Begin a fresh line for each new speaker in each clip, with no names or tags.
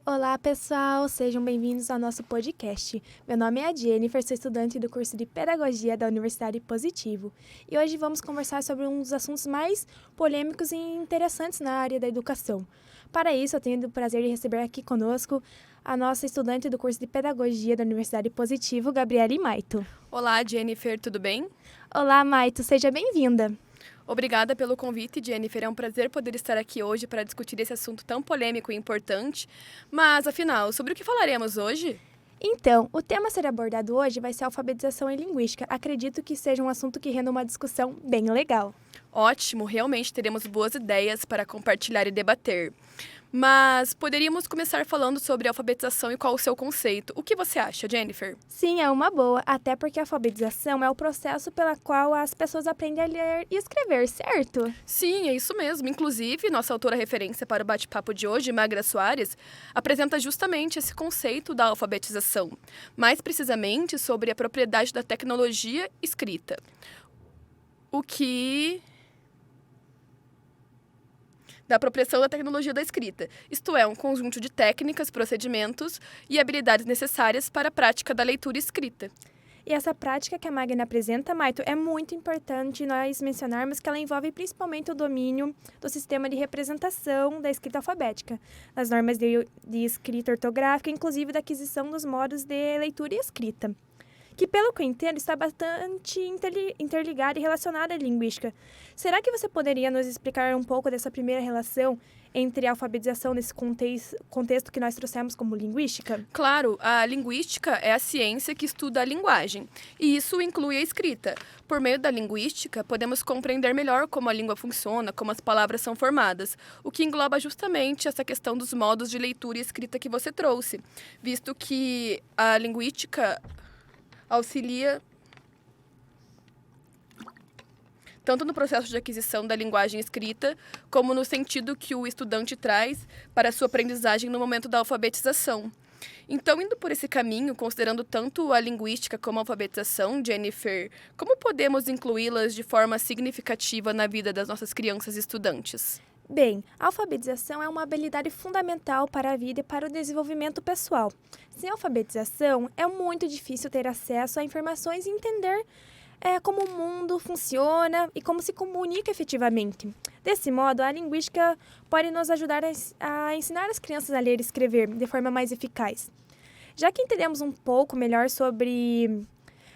Olá, pessoal! Sejam bem-vindos ao nosso podcast. Meu nome é a Jennifer, sou estudante do curso de Pedagogia da Universidade Positivo. E hoje vamos conversar sobre um dos assuntos mais polêmicos e interessantes na área da educação. Para isso, eu tenho o prazer de receber aqui conosco a nossa estudante do curso de Pedagogia da Universidade Positivo, Gabriele Maito.
Olá, Jennifer, tudo bem?
Olá, Maito, seja bem-vinda!
Obrigada pelo convite, Jennifer. É um prazer poder estar aqui hoje para discutir esse assunto tão polêmico e importante. Mas, afinal, sobre o que falaremos hoje?
Então, o tema a ser abordado hoje vai ser alfabetização e linguística. Acredito que seja um assunto que renda uma discussão bem legal.
Ótimo, realmente teremos boas ideias para compartilhar e debater. Mas poderíamos começar falando sobre alfabetização e qual o seu conceito. O que você acha, Jennifer?
Sim, é uma boa, até porque a alfabetização é o processo pela qual as pessoas aprendem a ler e escrever, certo?
Sim, é isso mesmo. Inclusive, nossa autora referência para o bate-papo de hoje, Magra Soares, apresenta justamente esse conceito da alfabetização, mais precisamente sobre a propriedade da tecnologia escrita. Da apropriação da tecnologia da escrita, isto é, um conjunto de técnicas, procedimentos e habilidades necessárias para a prática da leitura escrita.
E essa prática que a Magna apresenta, Maito, é muito importante nós mencionarmos que ela envolve principalmente o domínio do sistema de representação da escrita alfabética, das normas de escrita ortográfica, inclusive da aquisição dos modos de leitura e escrita, que, pelo que eu entendo, está bastante interligada e relacionada à linguística. Será que você poderia nos explicar um pouco dessa primeira relação entre a alfabetização nesse contexto que nós trouxemos como linguística?
Claro, a linguística é a ciência que estuda a linguagem, e isso inclui a escrita. Por meio da linguística, podemos compreender melhor como a língua funciona, como as palavras são formadas, o que engloba justamente essa questão dos modos de leitura e escrita que você trouxe, visto que a linguística auxilia tanto no processo de aquisição da linguagem escrita, como no sentido que o estudante traz para a sua aprendizagem no momento da alfabetização. Então, indo por esse caminho, considerando tanto a linguística como a alfabetização, Jennifer, como podemos incluí-las de forma significativa na vida das nossas crianças e estudantes?
Bem, a alfabetização é uma habilidade fundamental para a vida e para o desenvolvimento pessoal. Sem alfabetização, é muito difícil ter acesso a informações e entender como o mundo funciona e como se comunica efetivamente. Desse modo, a linguística pode nos ajudar a ensinar as crianças a ler e escrever de forma mais eficaz. Já que entendemos um pouco melhor sobre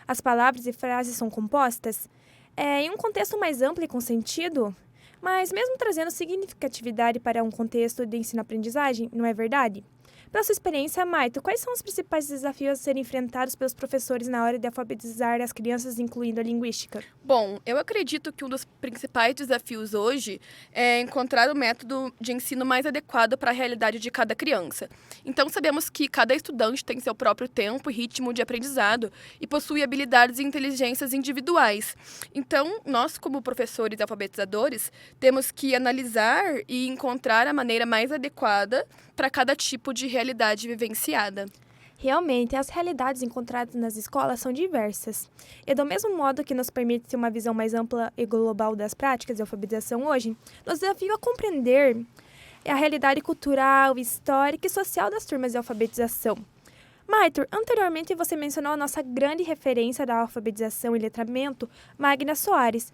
as palavras e frases são compostas, em um contexto mais amplo e com sentido, mas mesmo trazendo significatividade para um contexto de ensino-aprendizagem, não é verdade? Pela sua experiência, Maito, quais são os principais desafios a serem enfrentados pelos professores na hora de alfabetizar as crianças, incluindo a linguística?
Bom, eu acredito que um dos principais desafios hoje é encontrar o método de ensino mais adequado para a realidade de cada criança. Então, sabemos que cada estudante tem seu próprio tempo e ritmo de aprendizado e possui habilidades e inteligências individuais. Então, nós, como professores e alfabetizadores, temos que analisar e encontrar a maneira mais adequada para cada tipo de realidade vivenciada.
Realmente, as realidades encontradas nas escolas são diversas. E do mesmo modo que nos permite ter uma visão mais ampla e global das práticas de alfabetização hoje, nos desafia a compreender a realidade cultural, histórica e social das turmas de alfabetização. Maitor, anteriormente você mencionou a nossa grande referência da alfabetização e letramento, Magna Soares.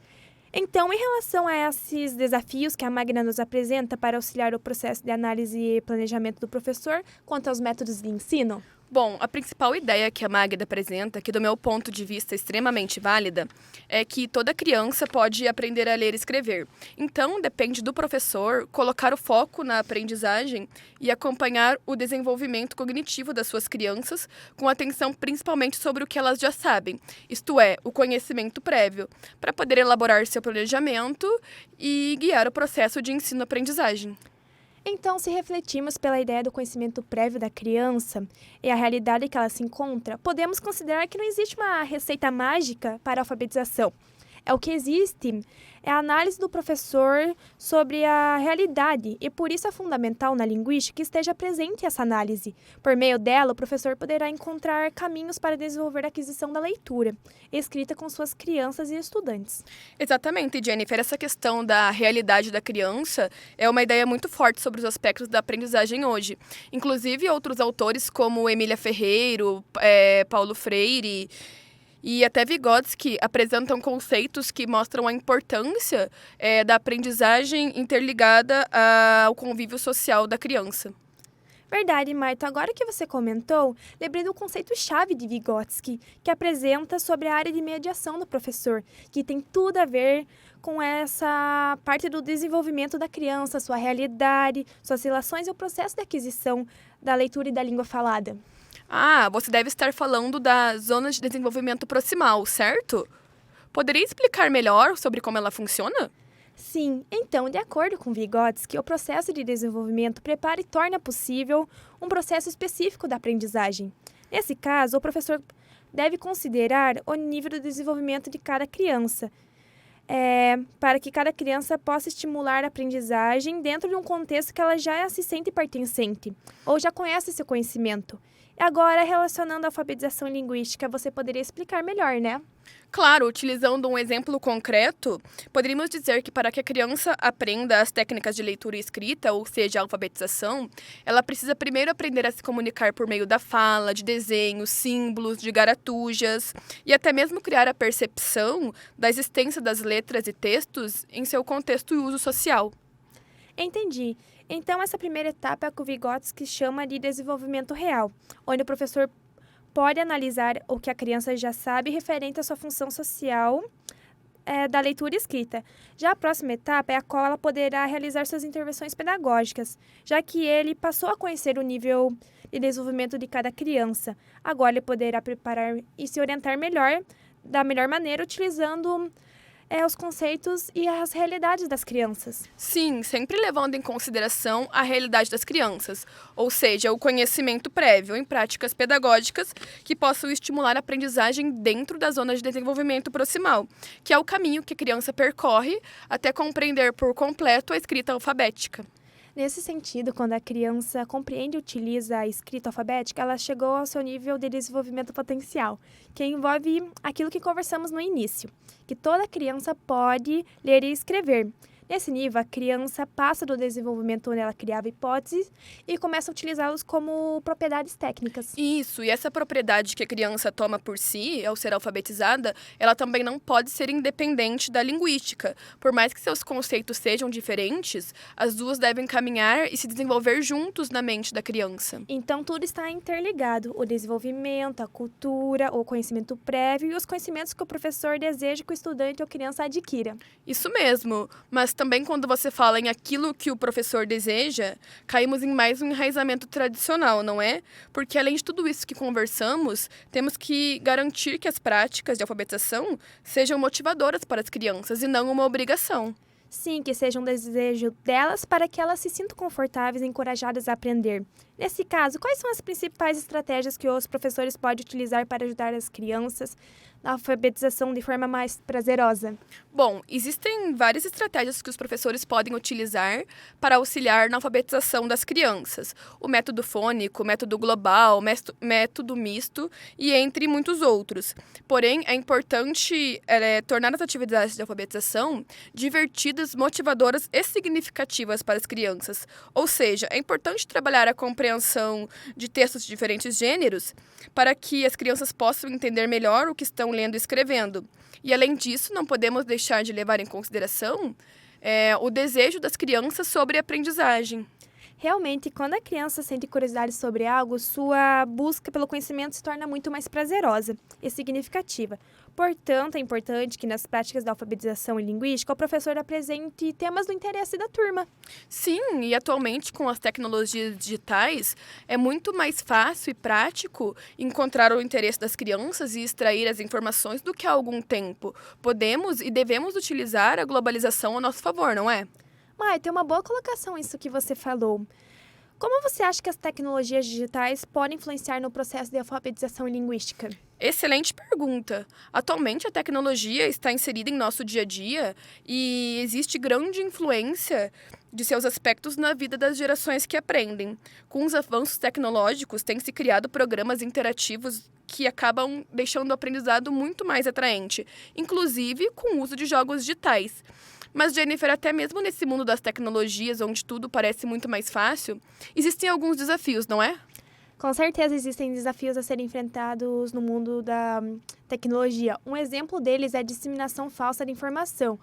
Então, em relação a esses desafios que a Magna nos apresenta para auxiliar o processo de análise e planejamento do professor quanto aos métodos de ensino?
Bom, a principal ideia que a Magda apresenta, que do meu ponto de vista é extremamente válida, é que toda criança pode aprender a ler e escrever. Então, depende do professor colocar o foco na aprendizagem e acompanhar o desenvolvimento cognitivo das suas crianças, com atenção principalmente sobre o que elas já sabem, isto é, o conhecimento prévio, para poder elaborar seu planejamento e guiar o processo de ensino-aprendizagem.
Então, se refletirmos pela ideia do conhecimento prévio da criança e a realidade que ela se encontra, podemos considerar que não existe uma receita mágica para a alfabetização. O que existe é a análise do professor sobre a realidade e por isso é fundamental na linguística que esteja presente essa análise. Por meio dela, o professor poderá encontrar caminhos para desenvolver a aquisição da leitura, escrita com suas crianças e estudantes.
Exatamente, Jennifer. Essa questão da realidade da criança é uma ideia muito forte sobre os aspectos da aprendizagem hoje. Inclusive, outros autores como Emília Ferreiro, Paulo Freire e até Vygotsky apresentam conceitos que mostram a importância da aprendizagem interligada ao convívio social da criança.
Verdade, Marta. Agora que você comentou, lembrei do conceito-chave de Vygotsky, que apresenta sobre a área de mediação do professor, que tem tudo a ver com essa parte do desenvolvimento da criança, sua realidade, suas relações e o processo de aquisição da leitura e da língua falada.
Ah, você deve estar falando da zona de desenvolvimento proximal, certo? Poderia explicar melhor sobre como ela funciona?
Sim, então, de acordo com Vygotsky, o processo de desenvolvimento prepara e torna possível um processo específico da aprendizagem. Nesse caso, o professor deve considerar o nível de desenvolvimento de cada criança, para que cada criança possa estimular a aprendizagem dentro de um contexto que ela já se sente pertencente, ou já conhece seu conhecimento. E agora, relacionando a alfabetização linguística, você poderia explicar melhor, né?
Claro, utilizando um exemplo concreto, poderíamos dizer que para que a criança aprenda as técnicas de leitura e escrita, ou seja, a alfabetização, ela precisa primeiro aprender a se comunicar por meio da fala, de desenhos, símbolos, de garatujas e até mesmo criar a percepção da existência das letras e textos em seu contexto e uso social.
Entendi. Então, essa primeira etapa é a que o Vygotsky chama de desenvolvimento real, onde o professor pode analisar o que a criança já sabe referente à sua função social da leitura e escrita. Já a próxima etapa é a qual ela poderá realizar suas intervenções pedagógicas, já que ele passou a conhecer o nível de desenvolvimento de cada criança. Agora ele poderá preparar e se orientar melhor, da melhor maneira, utilizando os conceitos e as realidades das crianças.
Sim, sempre levando em consideração a realidade das crianças, ou seja, o conhecimento prévio em práticas pedagógicas que possam estimular a aprendizagem dentro da zona de desenvolvimento proximal, que é o caminho que a criança percorre até compreender por completo a escrita alfabética.
Nesse sentido, quando a criança compreende e utiliza a escrita alfabética, ela chegou ao seu nível de desenvolvimento potencial, que envolve aquilo que conversamos no início, que toda criança pode ler e escrever. Nesse nível, a criança passa do desenvolvimento onde ela criava hipóteses e começa a utilizá-los como propriedades técnicas.
Isso, e essa propriedade que a criança toma por si, ao ser alfabetizada, ela também não pode ser independente da linguística. Por mais que seus conceitos sejam diferentes, as duas devem caminhar e se desenvolver juntos na mente da criança.
Então, tudo está interligado: o desenvolvimento, a cultura, o conhecimento prévio e os conhecimentos que o professor deseja que o estudante ou criança adquira.
Isso mesmo, mas também quando você fala em aquilo que o professor deseja, caímos em mais um enraizamento tradicional, não é? Porque além de tudo isso que conversamos, temos que garantir que as práticas de alfabetização sejam motivadoras para as crianças e não uma obrigação.
Sim, que seja um desejo delas para que elas se sintam confortáveis e encorajadas a aprender. Nesse caso, quais são as principais estratégias que os professores podem utilizar para ajudar as crianças na alfabetização de forma mais prazerosa?
Bom, existem várias estratégias que os professores podem utilizar para auxiliar na alfabetização das crianças. O método fônico, o método global, o método misto e entre muitos outros. Porém, é importante tornar as atividades de alfabetização divertidas, motivadoras e significativas para as crianças. Ou seja, é importante trabalhar a compreensão de textos de diferentes gêneros para que as crianças possam entender melhor o que estão lendo e escrevendo. E, além disso, não podemos deixar de levar em consideração o desejo das crianças sobre a aprendizagem.
Realmente, quando a criança sente curiosidade sobre algo, sua busca pelo conhecimento se torna muito mais prazerosa e significativa. Portanto, é importante que nas práticas da alfabetização e linguística, o professor apresente temas do interesse da turma.
Sim, e atualmente com as tecnologias digitais, é muito mais fácil e prático encontrar o interesse das crianças e extrair as informações do que há algum tempo. Podemos e devemos utilizar a globalização a nosso favor, não é?
Mai, tem uma boa colocação isso que você falou. Como você acha que as tecnologias digitais podem influenciar no processo de alfabetização linguística?
Excelente pergunta. Atualmente, a tecnologia está inserida em nosso dia a dia e existe grande influência de seus aspectos na vida das gerações que aprendem. Com os avanços tecnológicos, têm se criado programas interativos que acabam deixando o aprendizado muito mais atraente, inclusive com o uso de jogos digitais. Mas, Jennifer, até mesmo nesse mundo das tecnologias, onde tudo parece muito mais fácil, existem alguns desafios, não é?
Com certeza existem desafios a serem enfrentados no mundo da tecnologia. Um exemplo deles é a disseminação falsa de informação,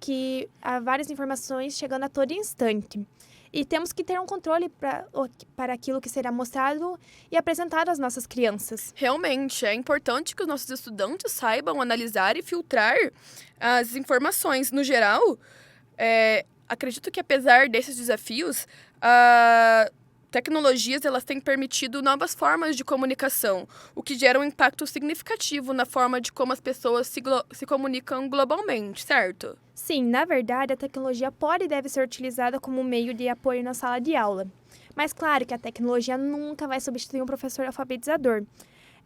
que há várias informações chegando a todo instante. E temos que ter um controle para aquilo que será mostrado e apresentado às nossas crianças.
Realmente, é importante que os nossos estudantes saibam analisar e filtrar as informações. No geral, acredito que apesar desses desafios, tecnologias elas têm permitido novas formas de comunicação, o que gera um impacto significativo na forma de como as pessoas se comunicam globalmente, certo?
Sim, na verdade, a tecnologia pode e deve ser utilizada como meio de apoio na sala de aula. Mas claro que a tecnologia nunca vai substituir um professor alfabetizador.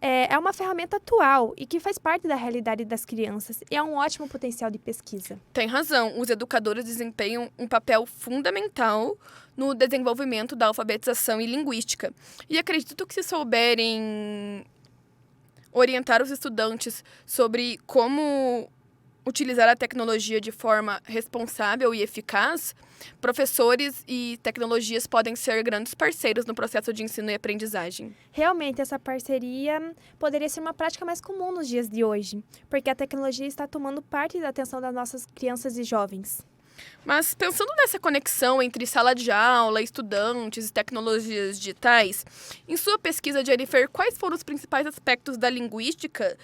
É uma ferramenta atual e que faz parte da realidade das crianças e é um ótimo potencial de pesquisa.
Tem razão, os educadores desempenham um papel fundamental no desenvolvimento da alfabetização e linguística. E acredito que se souberem orientar os estudantes sobre como utilizar a tecnologia de forma responsável e eficaz, professores e tecnologias podem ser grandes parceiros no processo de ensino e aprendizagem.
Realmente, essa parceria poderia ser uma prática mais comum nos dias de hoje, porque a tecnologia está tomando parte da atenção das nossas crianças e jovens.
Mas pensando nessa conexão entre sala de aula, estudantes e tecnologias digitais, em sua pesquisa, Jennifer, quais foram os principais aspectos da linguística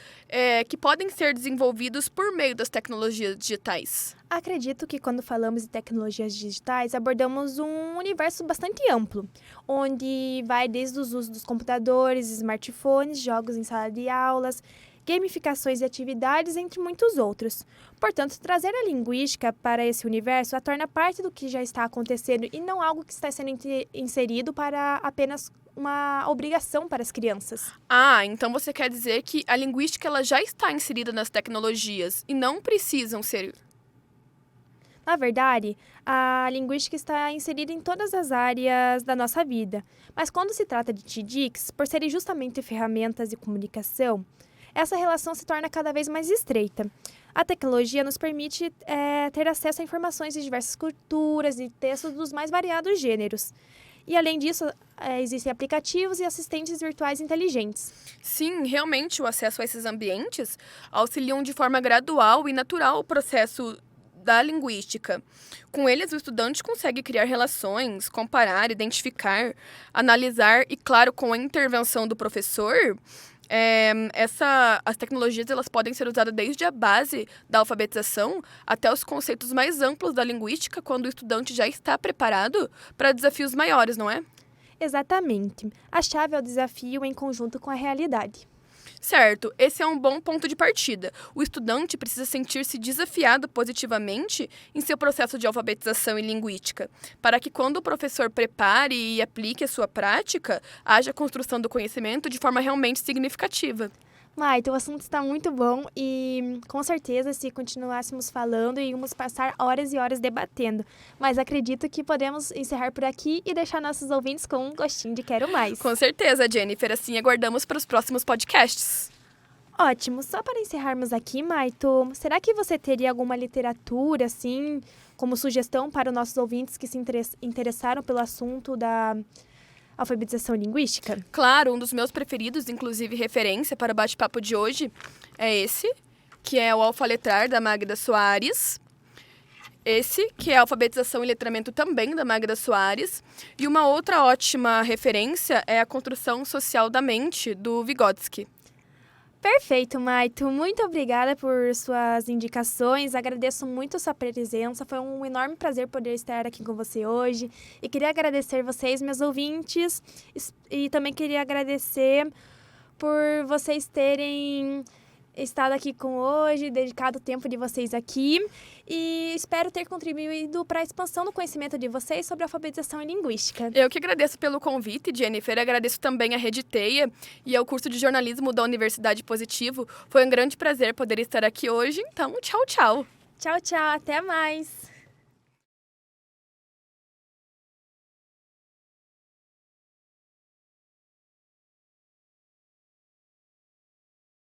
que podem ser desenvolvidos por meio das tecnologias digitais?
Acredito que quando falamos de tecnologias digitais, abordamos um universo bastante amplo, onde vai desde os usos dos computadores, smartphones, jogos em sala de aulas, gamificações e atividades, entre muitos outros. Portanto, trazer a linguística para esse universo a torna parte do que já está acontecendo e não algo que está sendo inserido para apenas uma obrigação para as crianças.
Então você quer dizer que a linguística ela já está inserida nas tecnologias e não precisam ser.
Na verdade, a linguística está inserida em todas as áreas da nossa vida, mas quando se trata de TDICs, por serem justamente ferramentas de comunicação, essa relação se torna cada vez mais estreita. A tecnologia nos permite ter acesso a informações de diversas culturas e textos dos mais variados gêneros. E, além disso, existem aplicativos e assistentes virtuais inteligentes.
Sim, realmente, o acesso a esses ambientes auxiliam de forma gradual e natural o processo da linguística. Com eles, o estudante consegue criar relações, comparar, identificar, analisar e, claro, com a intervenção do professor, as tecnologias elas podem ser usadas desde a base da alfabetização até os conceitos mais amplos da linguística, quando o estudante já está preparado para desafios maiores, não é?
Exatamente. A chave é o desafio em conjunto com a realidade.
Certo, esse é um bom ponto de partida. O estudante precisa sentir-se desafiado positivamente em seu processo de alfabetização e linguística, para que quando o professor prepare e aplique a sua prática, haja construção do conhecimento de forma realmente significativa.
Maite, o assunto está muito bom e, com certeza, se continuássemos falando, íamos passar horas e horas debatendo. Mas acredito que podemos encerrar por aqui e deixar nossos ouvintes com um gostinho de quero mais.
Com certeza, Jennifer. Assim, aguardamos para os próximos podcasts.
Ótimo. Só para encerrarmos aqui, Maito, será que você teria alguma literatura, assim, como sugestão para os nossos ouvintes que se interessaram pelo assunto da alfabetização linguística?
Claro, um dos meus preferidos, inclusive referência para o bate-papo de hoje, é esse, que é o Alfaletrar, da Magda Soares. Esse, que é a Alfabetização e Letramento, também, da Magda Soares. E uma outra ótima referência é a Construção Social da Mente, do Vygotsky.
Perfeito, Maito. Muito obrigada por suas indicações. Agradeço muito a sua presença. Foi um enorme prazer poder estar aqui com você hoje. E queria agradecer vocês, meus ouvintes. E também queria agradecer por vocês terem estado aqui com hoje, dedicado o tempo de vocês aqui. E espero ter contribuído para a expansão do conhecimento de vocês sobre alfabetização e linguística.
Eu que agradeço pelo convite, Jennifer. Agradeço também a Rede Teia e ao curso de jornalismo da Universidade Positivo. Foi um grande prazer poder estar aqui hoje. Então, tchau, tchau.
Tchau, tchau. Até mais.